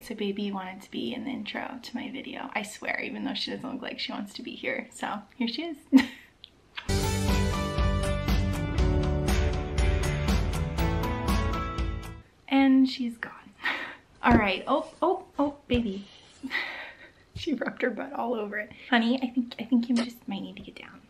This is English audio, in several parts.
So baby wanted to be in the intro to my video. I swear, even though she doesn't look like she wants to be here. So here she is. And she's gone. All right. Oh, baby. She rubbed her butt all over it. Honey, I think you just might need to get down.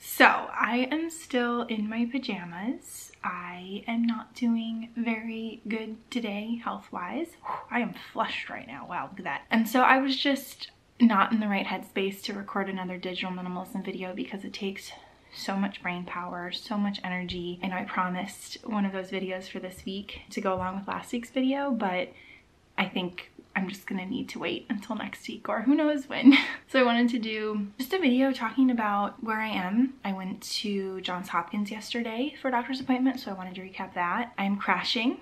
So I am still in my pajamas. I am not doing very good today health-wise. I am flushed right now. Wow, look at that. And so I was just not in the right headspace to record another digital minimalism video because it takes so much brain power, so much energy. And I promised one of those videos for this week to go along with last week's video, but I think I'm just gonna need to wait until next week or who knows when. So I wanted to do just a video talking about where I am. I went to Johns Hopkins yesterday for a doctor's appointment, so I wanted to recap that. I'm crashing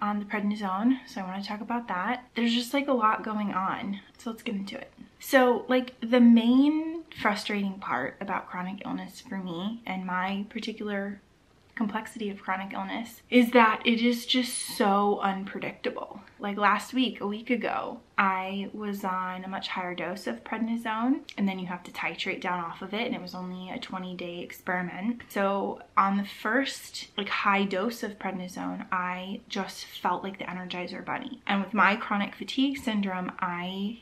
on the Prednisone, so I want to talk about that. There's just like a lot going on, so let's get into it. So like the main frustrating part about chronic illness for me and my particular complexity of chronic illness is that it is just so unpredictable. Like last week, a week ago, I was on a much higher dose of prednisone and then you have to titrate down off of it, and it was only a 20-day experiment. So on the first like high dose of prednisone, I just felt like the Energizer Bunny. And with my chronic fatigue syndrome, I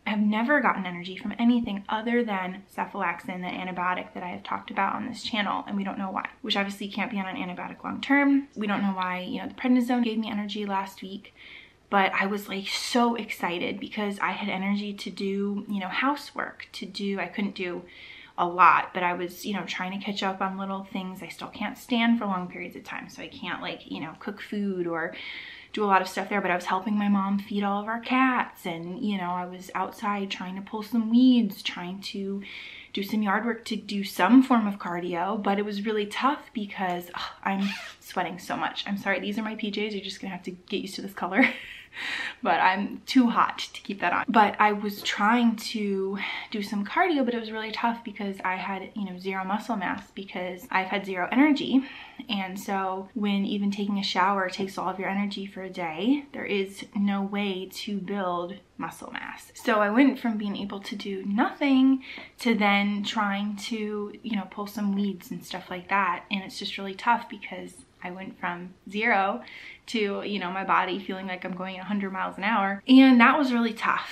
have never gotten energy from anything other than cephalexin, the antibiotic that I have talked about on this channel, and we don't know why, which obviously can't be on an antibiotic long term. We don't know why, you know, the prednisone gave me energy last week, but I was like so excited because I had energy to do, you know, housework, I couldn't do a lot, but I was, you know, trying to catch up on little things. I still can't stand for long periods of time, so I can't like, you know, cook food or do a lot of stuff there, but I was helping my mom feed all of our cats, and you know, I was outside trying to pull some weeds, trying to do some yard work to do some form of cardio, but it was really tough because I'm sweating so much. I'm sorry, these are my PJs, you're just gonna have to get used to this color. But I'm too hot to keep that on. But I was trying to do some cardio, but it was really tough because I had, you know, zero muscle mass because I've had zero energy. And so when even taking a shower takes all of your energy for a day, there is no way to build muscle mass. So I went from being able to do nothing to then trying to, you know, pull some weeds and stuff like that. And it's just really tough because I went from zero to, you know, my body feeling like I'm going 100 miles an hour. And that was really tough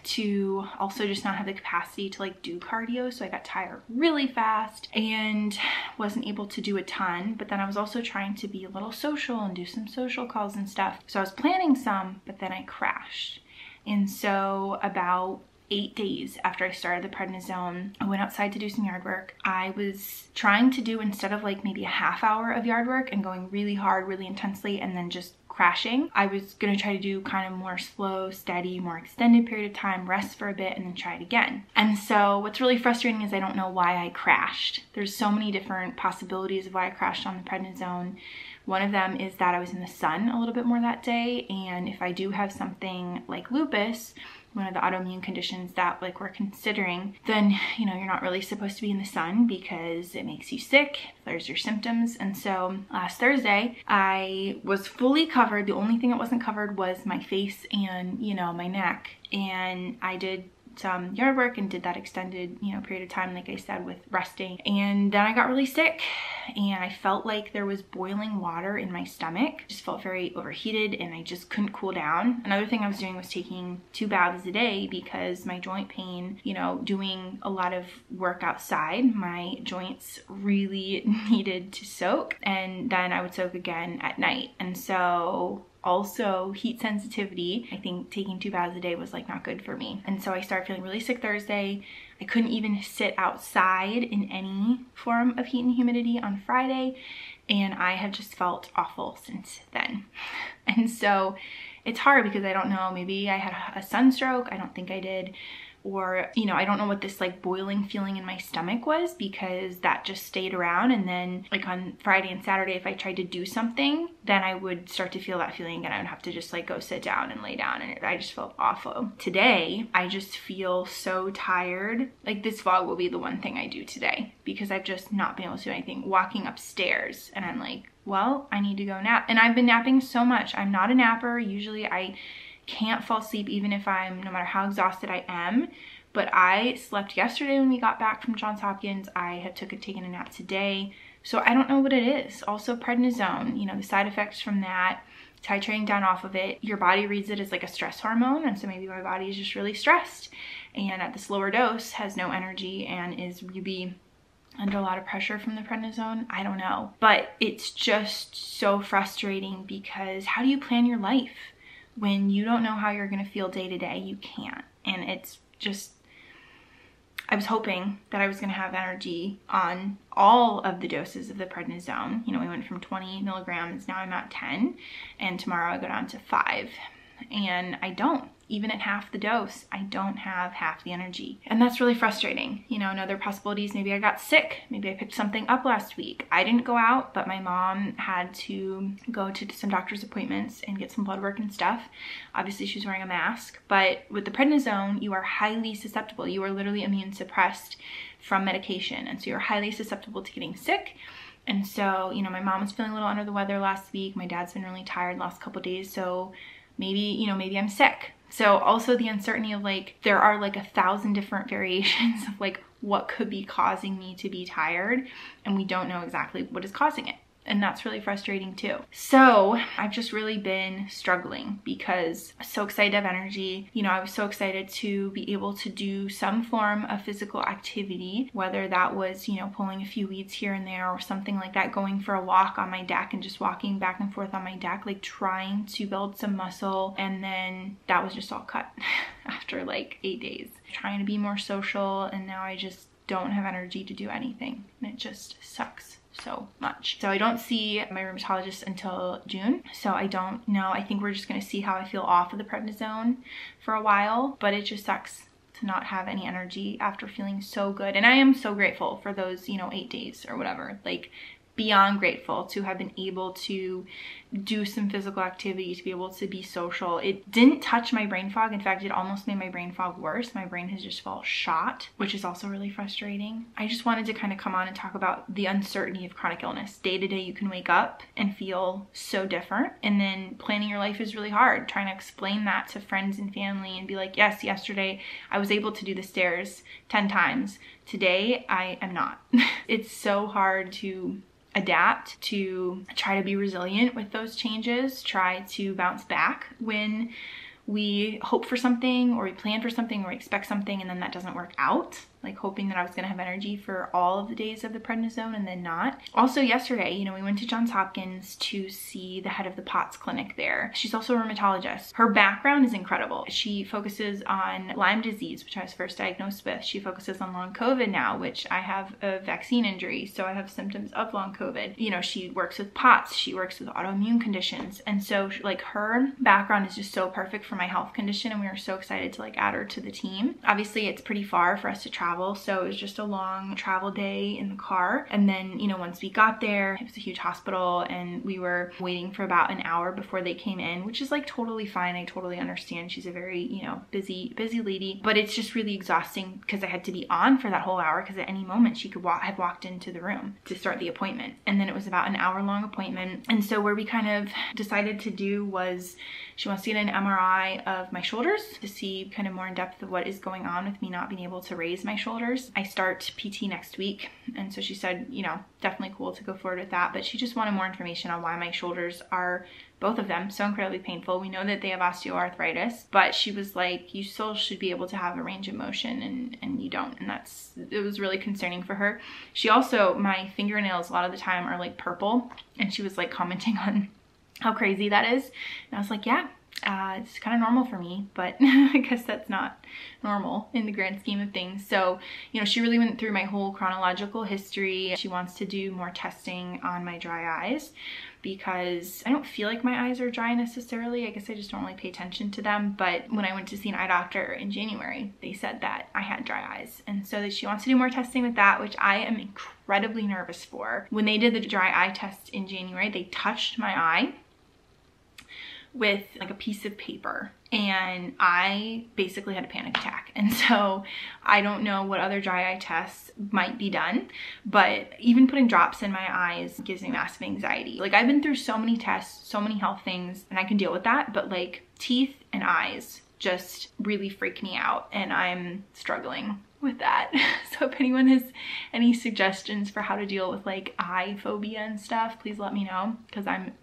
to also just not have the capacity to like do cardio. So I got tired really fast and wasn't able to do a ton. But then I was also trying to be a little social and do some social calls and stuff. So I was planning some, but then I crashed. And so about 8 days after I started the prednisone, I went outside to do some yard work. I was trying to do, instead of like maybe a half hour of yard work and going really hard, really intensely, and then just crashing, I was gonna try to do kind of more slow, steady, more extended period of time, rest for a bit, and then try it again. And so what's really frustrating is I don't know why I crashed. There's so many different possibilities of why I crashed on the prednisone. One of them is that I was in the sun a little bit more that day, and if I do have something like lupus, one of the autoimmune conditions that like we're considering, then, you know, you're not really supposed to be in the sun because it makes you sick, flares your symptoms. And so last Thursday, I was fully covered. The only thing that wasn't covered was my face and, you know, my neck. And I did some yard work and did that extended, you know, period of time, like I said, with resting. And then I got really sick and I felt like there was boiling water in my stomach. Just felt very overheated and I just couldn't cool down. Another thing I was doing was taking 2 baths a day because my joint pain, you know, doing a lot of work outside, my joints really needed to soak, and then I would soak again at night. And so also heat sensitivity, I think taking 2 baths a day was like not good for me. And so I started feeling really sick Thursday. I couldn't even sit outside in any form of heat and humidity on Friday. And I have just felt awful since then. And so it's hard because I don't know, maybe I had a sunstroke. I don't think I did. Or, you know, I don't know what this like boiling feeling in my stomach was because that just stayed around. And then like on Friday and Saturday, if I tried to do something, then I would start to feel that feeling and I would have to just like go sit down and lay down, and I just felt awful. Today, I just feel so tired. Like this vlog will be the one thing I do today because I've just not been able to do anything. Walking upstairs and I'm like, well, I need to go nap. And I've been napping so much. I'm not a napper. Usually I can't fall asleep even if no matter how exhausted I am. But I slept yesterday when we got back from Johns Hopkins. I have taken a nap today. So I don't know what it is. Also prednisone, you know, the side effects from that, titrating down off of it, your body reads it as like a stress hormone. And so maybe my body is just really stressed. And at this lower dose has no energy and is really under a lot of pressure from the prednisone. I don't know. But it's just so frustrating because how do you plan your life when you don't know how you're going to feel day to day? You can't. And it's just, I was hoping that I was going to have energy on all of the doses of the prednisone. You know, we went from 20 milligrams, now I'm at 10, and tomorrow I go down to 5. And I don't. Even at half the dose, I don't have half the energy. And that's really frustrating. You know, another possibility is maybe I got sick. Maybe I picked something up last week. I didn't go out, but my mom had to go to some doctor's appointments and get some blood work and stuff. Obviously, she was wearing a mask. But with the prednisone, you are highly susceptible. You are literally immune suppressed from medication. And so you're highly susceptible to getting sick. And so, you know, my mom was feeling a little under the weather last week. My dad's been really tired the last couple of days. So maybe, you know, maybe I'm sick. So also the uncertainty of like, there are like 1,000 different variations of like what could be causing me to be tired, and we don't know exactly what is causing it. And that's really frustrating too. So I've just really been struggling because I'm so excited to have energy. You know, I was so excited to be able to do some form of physical activity, whether that was, you know, pulling a few weeds here and there or something like that, going for a walk on my deck and just walking back and forth on my deck, like trying to build some muscle. And then that was just all cut after like 8 days. Trying to be more social, and now I just don't have energy to do anything. And it just sucks so much. So I don't see my rheumatologist until June. So I don't know. I think we're just going to see how I feel off of the prednisone for a while, but it just sucks to not have any energy after feeling so good. And I am so grateful for those, you know, 8 days or whatever, like beyond grateful to have been able to do some physical activity, to be able to be social. It didn't touch my brain fog. In fact, it almost made my brain fog worse. My brain has just felt shot, which is also really frustrating. I just wanted to kind of come on and talk about the uncertainty of chronic illness. Day to day, you can wake up and feel so different. And then planning your life is really hard. Trying to explain that to friends and family and be like, yes, yesterday I was able to do the stairs 10 times. Today, I am not. It's so hard to adapt, to try to be resilient with those changes, try to bounce back when we hope for something or we plan for something or we expect something and then that doesn't work out. Like hoping that I was going to have energy for all of the days of the prednisone and then not. Also yesterday, you know, we went to Johns Hopkins to see the head of the POTS clinic there. She's also a rheumatologist. Her background is incredible. She focuses on Lyme disease, which I was first diagnosed with. She focuses on long COVID now, which I have a vaccine injury, so I have symptoms of long COVID. You know, she works with POTS, she works with autoimmune conditions. And so like her background is just so perfect for my health condition, and we were so excited to like add her to the team. Obviously it's pretty far for us to travel, so it was just a long travel day in the car. And then, you know, once we got there, it was a huge hospital and we were waiting for about an hour before they came in, which is like totally fine. I totally understand. She's a very, you know, busy lady, but it's just really exhausting because I had to be on for that whole hour because at any moment she could have walked into the room to start the appointment. And then it was about an hour-long appointment. And so where we kind of decided to do was she wants to get an MRI of my shoulders to see kind of more in depth of what is going on with me not being able to raise my shoulders. I start PT next week, and so she said, you know, definitely cool to go forward with that, but she just wanted more information on why my shoulders are, both of them, so incredibly painful. We know that they have osteoarthritis, but she was like, you still should be able to have a range of motion and you don't, and it was really concerning for her. She also, my fingernails a lot of the time are like purple, and she was like commenting on how crazy that is. And I was like, yeah, it's kind of normal for me, but I guess that's not normal in the grand scheme of things. So, you know, she really went through my whole chronological history. She wants to do more testing on my dry eyes because I don't feel like my eyes are dry necessarily. I guess I just don't really pay attention to them. But when I went to see an eye doctor in January, they said that I had dry eyes. And so that she wants to do more testing with that, which I am incredibly nervous for. When they did the dry eye test in January, they touched my eye with like a piece of paper, and I basically had a panic attack. And so I don't know what other dry eye tests might be done, but even putting drops in my eyes gives me massive anxiety. Like I've been through so many tests, so many health things, and I can deal with that, but like teeth and eyes just really freak me out, and I'm struggling with that. So if anyone has any suggestions for how to deal with like eye phobia and stuff, please let me know, because I'm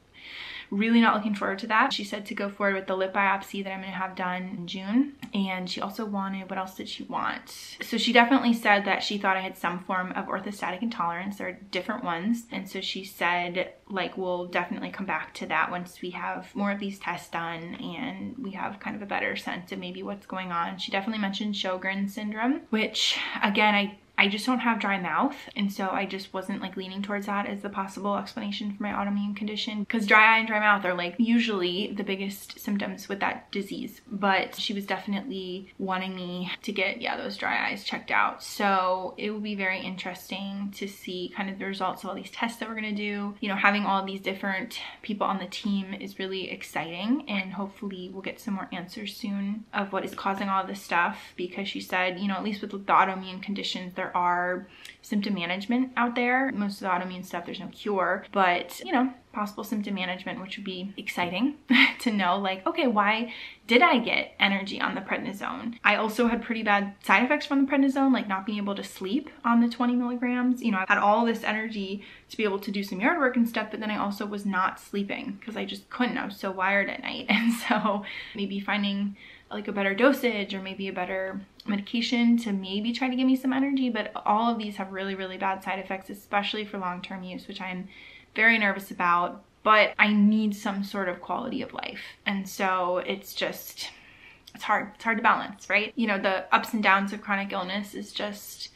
really not looking forward to that. She said to go forward with the lip biopsy that I'm going to have done in June. And she also wanted, what else did she want? So she definitely said that she thought I had some form of orthostatic intolerance. There are different ones. And so she said, like, we'll definitely come back to that once we have more of these tests done and we have kind of a better sense of maybe what's going on. She definitely mentioned Sjogren's syndrome, which again, I just don't have dry mouth, and so I just wasn't like leaning towards that as the possible explanation for my autoimmune condition, because dry eye and dry mouth are like usually the biggest symptoms with that disease. But she was definitely wanting me to get, yeah, those dry eyes checked out. So it will be very interesting to see kind of the results of all these tests that we're gonna do. You know, having all of these different people on the team is really exciting, and hopefully we'll get some more answers soon of what is causing all this stuff, because she said, you know, at least with the autoimmune conditions, there are symptom management out there. Most of the autoimmune stuff, there's no cure, but you know, possible symptom management, which would be exciting to know, like, okay, why did I get energy on the prednisone? I also had pretty bad side effects from the prednisone, like not being able to sleep on the 20 milligrams. You know, I had all this energy to be able to do some yard work and stuff, but then I also was not sleeping because I just couldn't. I was so wired at night. And so maybe finding like a better dosage or maybe a better medication to maybe try to give me some energy. But all of these have really, really bad side effects, especially for long-term use, which I'm very nervous about. But I need some sort of quality of life. And so it's hard to balance, right? You know, the ups and downs of chronic illness is just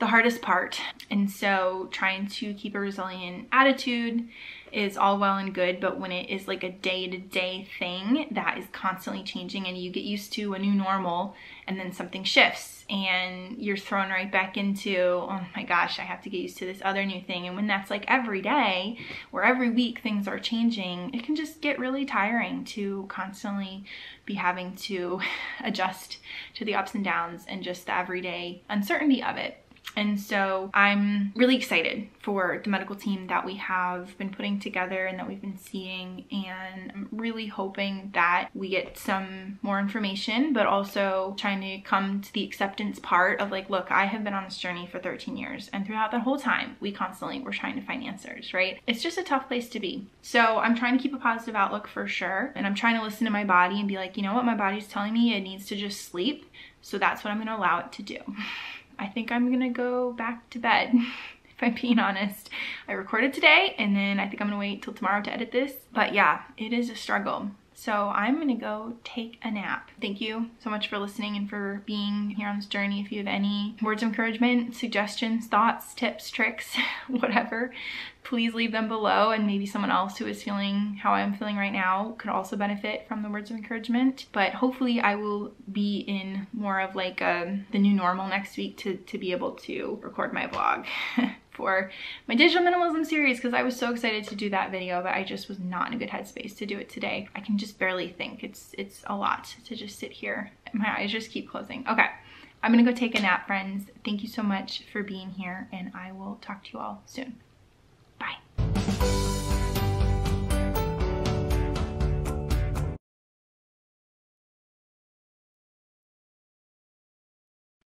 the hardest part. And so trying to keep a resilient attitude is all well and good, but when it is like a day-to-day thing that is constantly changing and you get used to a new normal and then something shifts and you're thrown right back into, oh my gosh, I have to get used to this other new thing. And when that's like every day or every week things are changing, it can just get really tiring to constantly be having to adjust to the ups and downs and just the everyday uncertainty of it. And so I'm really excited for the medical team that we have been putting together and that we've been seeing. And I'm really hoping that we get some more information, but also trying to come to the acceptance part of like, look, I have been on this journey for 13 years. And throughout that whole time, we constantly were trying to find answers, right? It's just a tough place to be. So I'm trying to keep a positive outlook for sure. And I'm trying to listen to my body and be like, you know what, my body's telling me it needs to just sleep. So that's what I'm going to allow it to do. I think I'm gonna go back to bed, if I'm being honest. I recorded today and then I think I'm gonna wait till tomorrow to edit this. But yeah, it is a struggle. So I'm gonna go take a nap. Thank you so much for listening and for being here on this journey. If you have any words of encouragement, suggestions, thoughts, tips, tricks, whatever, please leave them below. And maybe someone else who is feeling how I'm feeling right now could also benefit from the words of encouragement. But hopefully I will be in more of like the new normal next week to be able to record my vlog for my digital minimalism series, because I was so excited to do that video, but I just was not in a good headspace to do it today. I can just barely think. It's a lot to just sit here. My eyes just keep closing. Okay, I'm gonna go take a nap, friends. Thank you so much for being here, and I will talk to you all soon.